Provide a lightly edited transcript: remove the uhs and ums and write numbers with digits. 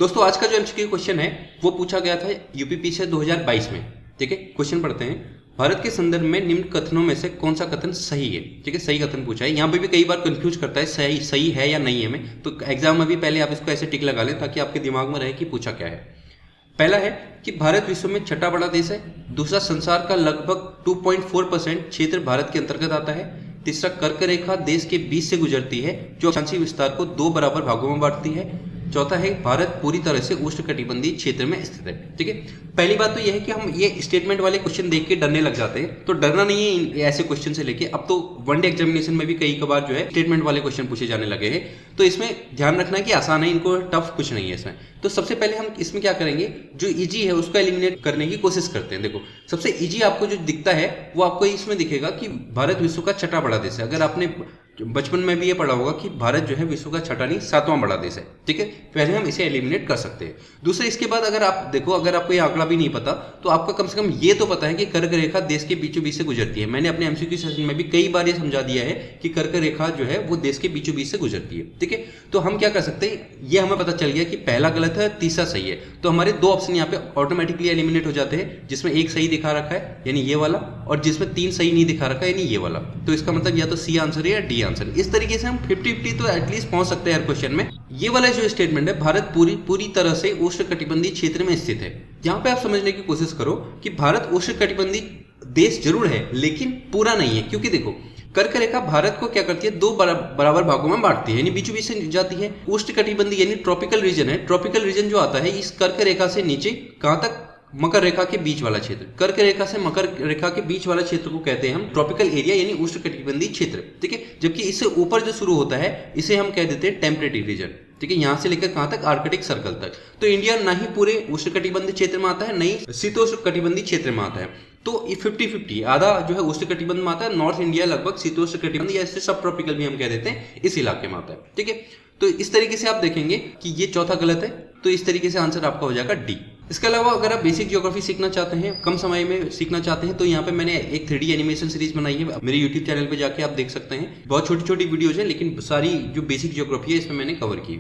दोस्तों आज का जो एमसीक्यू क्वेश्चन है वो पूछा गया था यूपीपी से 2022 में। ठीक है, क्वेश्चन पढ़ते हैं। भारत के संदर्भ में निम्न कथनों में से कौन सा कथन सही है? ठीक है, सही कथन पूछा है। यहाँ पे भी कई बार कंफ्यूज करता है सही है या नहीं है में, तो एग्जाम में भी पहले आप इसको ऐसे टिक लगा लें ताकि आपके दिमाग में रहे कि पूछा क्या है। पहला है कि भारत विश्व में छठा बड़ा देश है। दूसरा, संसार का लगभग 2.4% क्षेत्र भारत के अंतर्गत आता है। तीसरा, कर्क रेखा देश के बीच से गुजरती है जो अक्षांशीय विस्तार को 2 बराबर भागों में बांटती है। चौथा है, भारत पूरी तरह से उष्णकटिबंधीय क्षेत्र में स्थित है। ठीक है, पहली बात तो यह है कि हम ये स्टेटमेंट वाले क्वेश्चन देख के डरने लग जाते हैं, तो डरना नहीं है ऐसे क्वेश्चन से लेके। अब तो वनडे एग्जामिनेशन में भी कई बार जो है स्टेटमेंट वाले क्वेश्चन पूछे जाने लगे हैं, तो इसमें ध्यान रखना है कि आसान है, इनको टफ कुछ नहीं है इसमें। तो सबसे पहले हम इसमें क्या करेंगे, जो इजी है उसको एलिमिनेट करने की कोशिश करते हैं। देखो, सबसे इजी आपको जो दिखता है वो आपको इसमें दिखेगा कि भारत विश्व का छठा बड़ा देश है। अगर आपने बचपन में भी ये पढ़ा होगा कि भारत जो है विश्व का छठा नहीं 7वां बड़ा देश है। ठीक है, पहले हम इसे एलिमिनेट कर सकते हैं। दूसरे, इसके बाद अगर आप देखो, अगर आपको ये आंकड़ा भी नहीं पता तो आपका कम से कम ये तो पता है कि कर्क रेखा देश के बीचों बीच से गुजरती है। मैंने अपने एमसीक्यू सेशन में भी कई बार ये समझा दिया है कि कर्क रेखा जो है वो देश के बीचों बीच से गुजरती है। ठीक है, तो हम क्या कर सकते हैं, ये हमें पता चल गया कि पहला गलत है, तीसरा सही है। तो हमारे 2 ऑप्शन यहाँ पे ऑटोमेटिकली एलिमिनेट हो जाते हैं, जिसमें एक सही दिखा रखा है यानी ये वाला, और जिसमें 3 सही नहीं दिखा रखा है यानी ये वाला। तो इसका मतलब या तो सी आंसर है या डी आंसर है। इस तरीके से हम 50-50 तो एटलीस्ट पहुंच सकते हैं हर क्वेश्चन में। ये वाला जो स्टेटमेंट है, भारत पूरी तरह से उष्णकटिबंधीय क्षेत्र में स्थित है, यहाँ पे आप समझने की कोशिश करो कि भारत उष्णकटिबंधीय देश जरूर है लेकिन पूरा नहीं है। क्योंकि देखो, कर्क रेखा भारत को क्या करती है, 2 बराबर भागों में बांटती है, यानी बीचों बीच से जाती है। उष्णकटिबंधीय यानी ट्रॉपिकल रीजन है। ट्रॉपिकल रीजन जो आता है इस कर्क रेखा से नीचे कहां तक, मकर रेखा के बीच वाला क्षेत्र। कर्क रेखा से मकर रेखा के बीच वाला क्षेत्र को कहते हैं हम ट्रॉपिकल एरिया यानी उष्णकटिबंधीय क्षेत्र। ठीक है, जबकि इससे ऊपर जो शुरू होता है इसे हम कह देते हैं टेम्परेट रीजन। ठीक है, यहां से लेकर कहां तक, आर्कटिक सर्कल तक। तो इंडिया ना ही पूरे उष्णकटिबंधीय क्षेत्र में आता है, न ही शीतोष्णकटिबंधीय क्षेत्र में आता है। तो ये 50-50, आधा जो है उष्णकटिबंध में आता है, नॉर्थ इंडिया लगभग शीतोष्णकटिबंध या सब ट्रॉपिकल भी हम कह देते हैं, इस इलाके में आता है। ठीक है, तो इस तरीके से आप देखेंगे कि ये चौथा गलत है, तो इस तरीके से आंसर आपका हो जाएगा डी। इसके अलावा अगर आप बेसिक ज्योग्राफी सीखना चाहते हैं, कम समय में सीखना चाहते हैं, तो यहाँ पे मैंने एक 3D एनिमेशन सीरीज बनाई है, मेरे यूट्यूब चैनल पे जाके आप देख सकते हैं। बहुत छोटी छोटी वीडियोज है लेकिन सारी जो बेसिक ज्योग्राफी है इसमें मैंने कवर की।